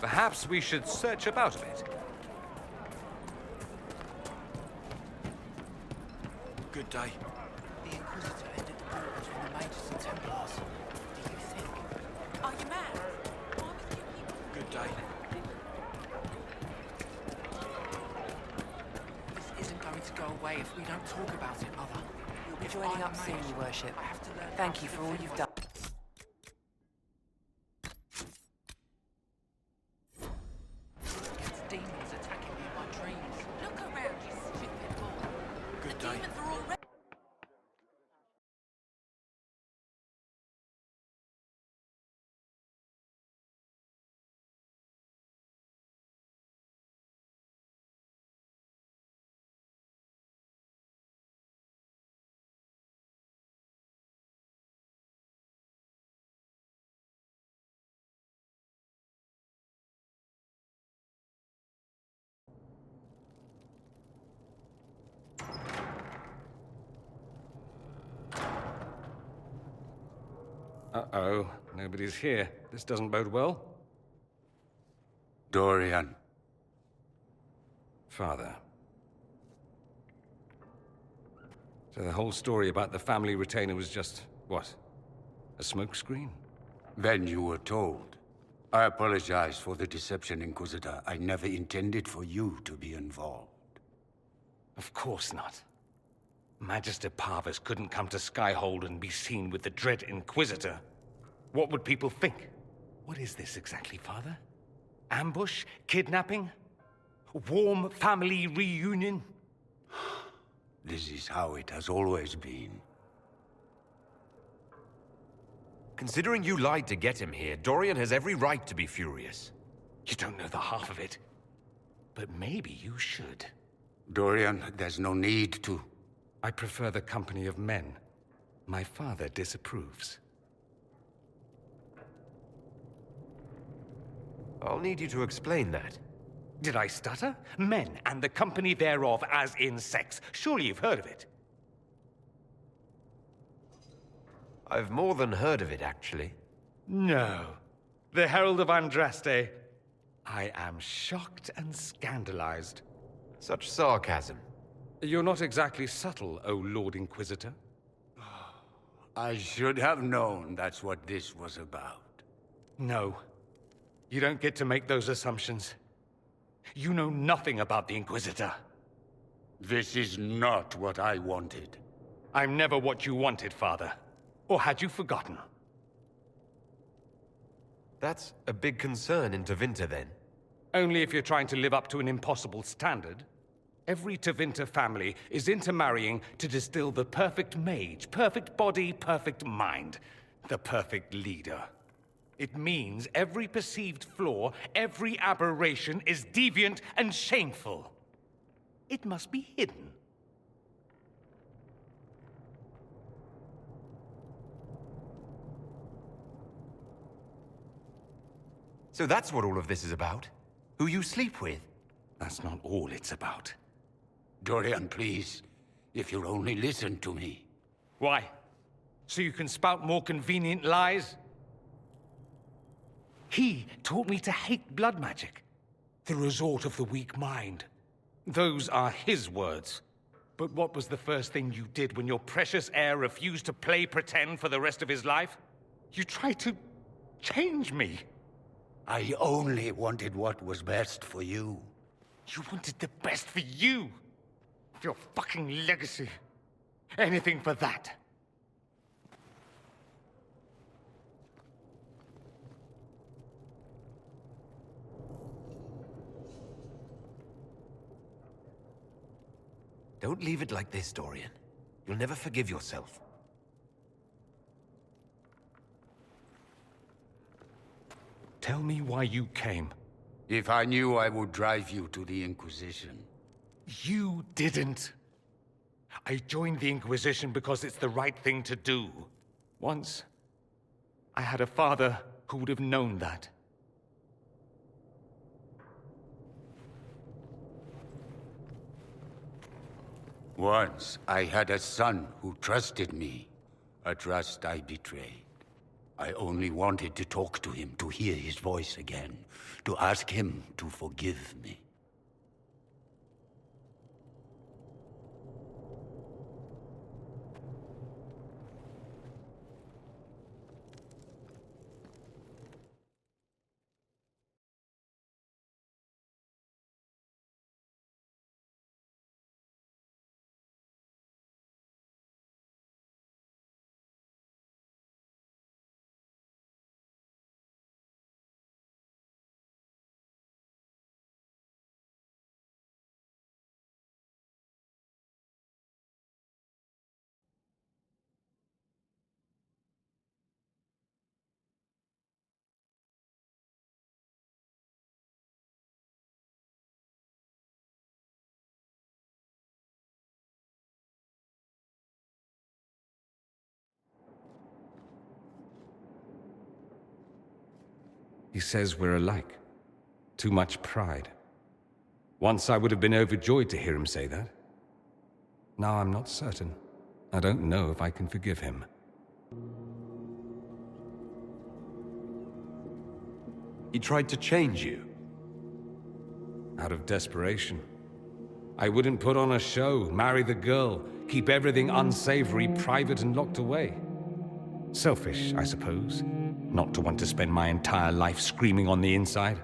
Perhaps we should search about a bit. Good day. The Inquisitor ended the war between the Mages and Templars. What do you think? Are you mad? Why would you people... Good day. This isn't going to go away if we don't talk about it, Mother. You'll be joining up soon, Your Worship. I have to learn Thank you for all you've done. It's demons attacking me in my dreams. Look around, you stupid boy. Good The day. demons are already... Uh-oh, nobody's here. This doesn't bode well. Dorian. Father. So the whole story about the family retainer was just, what? A smokescreen? Then you were told. I apologize for the deception, Inquisitor. I never intended for you to be involved. Of course not. Magister Parvus couldn't come to Skyhold and be seen with the dread Inquisitor. What would people think? What is this exactly, Father? Ambush? Kidnapping? Warm family reunion? This is how it has always been. Considering you lied to get him here, Dorian has every right to be furious. You don't know the half of it. But maybe you should. Dorian, there's no need to. I prefer the company of men. My father disapproves. I'll need you to explain that. Did I stutter? Men and the company thereof, as in sex. Surely you've heard of it. I've more than heard of it, actually. No. The Herald of Andraste. I am shocked and scandalized. Such sarcasm. You're not exactly subtle, O Lord Inquisitor. I should have known that's what this was about. No. You don't get to make those assumptions. You know nothing about the Inquisitor. This is not what I wanted. I'm never what you wanted, Father. Or had you forgotten? That's a big concern in Tevinter, then. Only if you're trying to live up to an impossible standard. Every Tevinter family is intermarrying to distill the perfect mage, perfect body, perfect mind, the perfect leader. It means every perceived flaw, every aberration is deviant and shameful. It must be hidden. So that's what all of this is about? Who you sleep with? That's not all it's about. Dorian, please. If you'll only listen to me. Why? So you can spout more convenient lies? He taught me to hate blood magic. The resort of the weak mind. Those are his words. But what was the first thing you did when your precious heir refused to play pretend for the rest of his life? You tried to change me. I only wanted what was best for you. You wanted the best for you. Your fucking legacy. Anything for that. Don't leave it like this, Dorian. You'll never forgive yourself. Tell me why you came. If I knew, I would drive you to the Inquisition. You didn't. I joined the Inquisition because it's the right thing to do. Once, I had a father who would have known that. Once, I had a son who trusted me. A trust I betrayed. I only wanted to talk to him, to hear his voice again, to ask him to forgive me. He says we're alike. Too much pride. Once I would have been overjoyed to hear him say that. Now I'm not certain. I don't know if I can forgive him. He tried to change you. Out of desperation. I wouldn't put on a show, marry the girl, keep everything unsavory, private and locked away. Selfish, I suppose, not to want to spend my entire life screaming on the inside.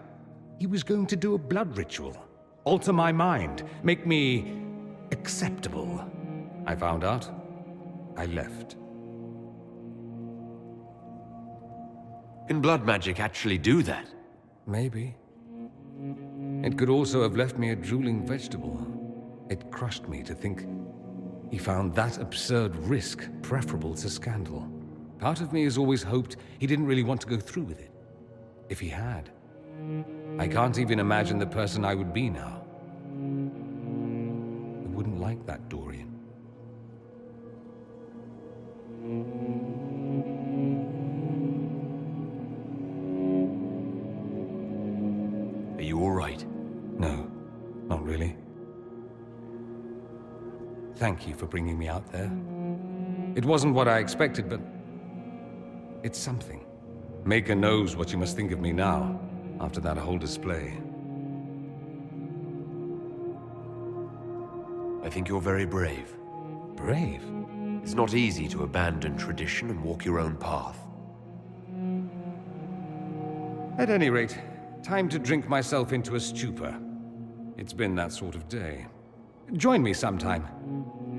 He was going to do a blood ritual, alter my mind, make me acceptable. I found out. I left. Can blood magic actually do that? Maybe. It could also have left me a drooling vegetable. It crushed me to think he found that absurd risk preferable to scandal. Part of me has always hoped he didn't really want to go through with it. If he had, I can't even imagine the person I would be now. I wouldn't like that Dorian. Are you all right? No, not really. Thank you for bringing me out there. It wasn't what I expected, but it's something. Maker knows what you must think of me now, after that whole display. I think you're very brave. Brave? It's not easy to abandon tradition and walk your own path. At any rate, time to drink myself into a stupor. It's been that sort of day. Join me sometime,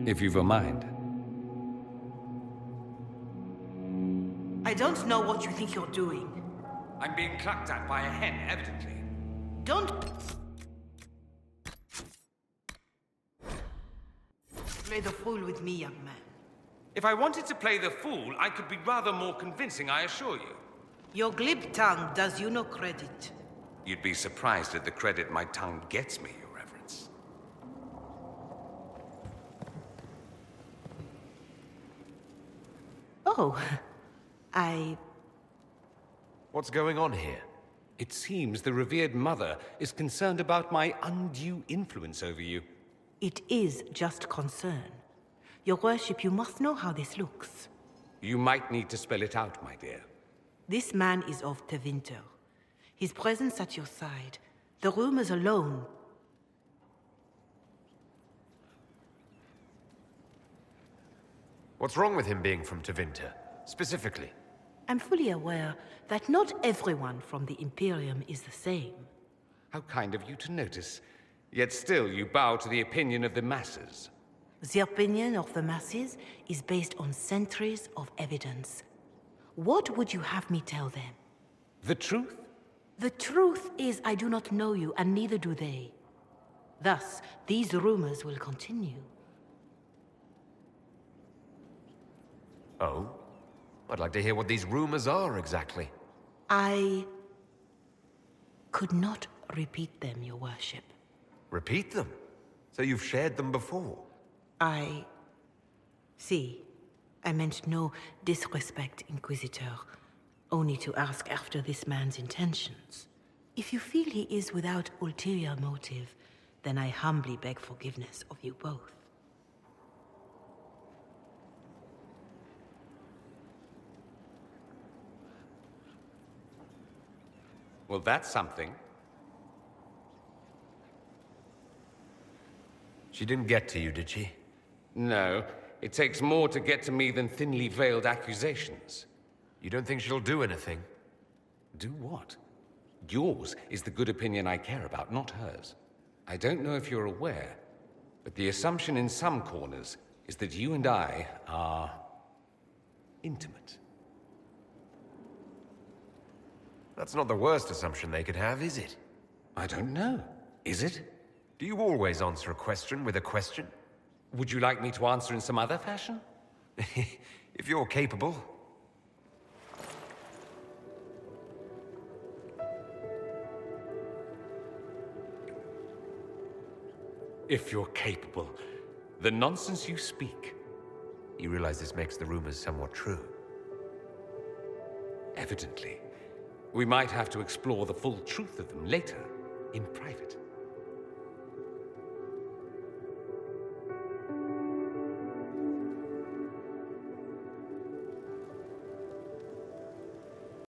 if you've a mind. I don't know what you think you're doing. I'm being clucked at by a hen, evidently. Don't play the fool with me, young man. If I wanted to play the fool, I could be rather more convincing, I assure you. Your glib tongue does you no credit. You'd be surprised at the credit my tongue gets me, Your Reverence. Oh, What's going on here? It seems the revered mother is concerned about my undue influence over you. It is just concern. Your worship, you must know how this looks. You might need to spell it out, my dear. This man is of Tevinter. His presence at your side, the rumors alone. What's wrong with him being from Tevinter, specifically? I'm fully aware that not everyone from the Imperium is the same. How kind of you to notice. Yet still you bow to the opinion of the masses. The opinion of the masses is based on centuries of evidence. What would you have me tell them? The truth? The truth is I do not know you, and neither do they. Thus, these rumors will continue. Oh? I'd like to hear what these rumors are exactly. I could not repeat them, your worship. Repeat them? So you've shared them before? See, I meant no disrespect, Inquisitor. Only to ask after this man's intentions. If you feel he is without ulterior motive, then I humbly beg forgiveness of you both. Well, that's something. She didn't get to you, did she? No, it takes more to get to me than thinly veiled accusations. You don't think she'll do anything? Do what? Yours is the good opinion I care about, not hers. I don't know if you're aware, but the assumption in some corners is that you and I are intimate. That's not the worst assumption they could have, is it? I don't know. Is it? Do you always answer a question with a question? Would you like me to answer in some other fashion? If you're capable. If you're capable. The nonsense you speak. You realize this makes the rumors somewhat true. Evidently. We might have to explore the full truth of them later, in private.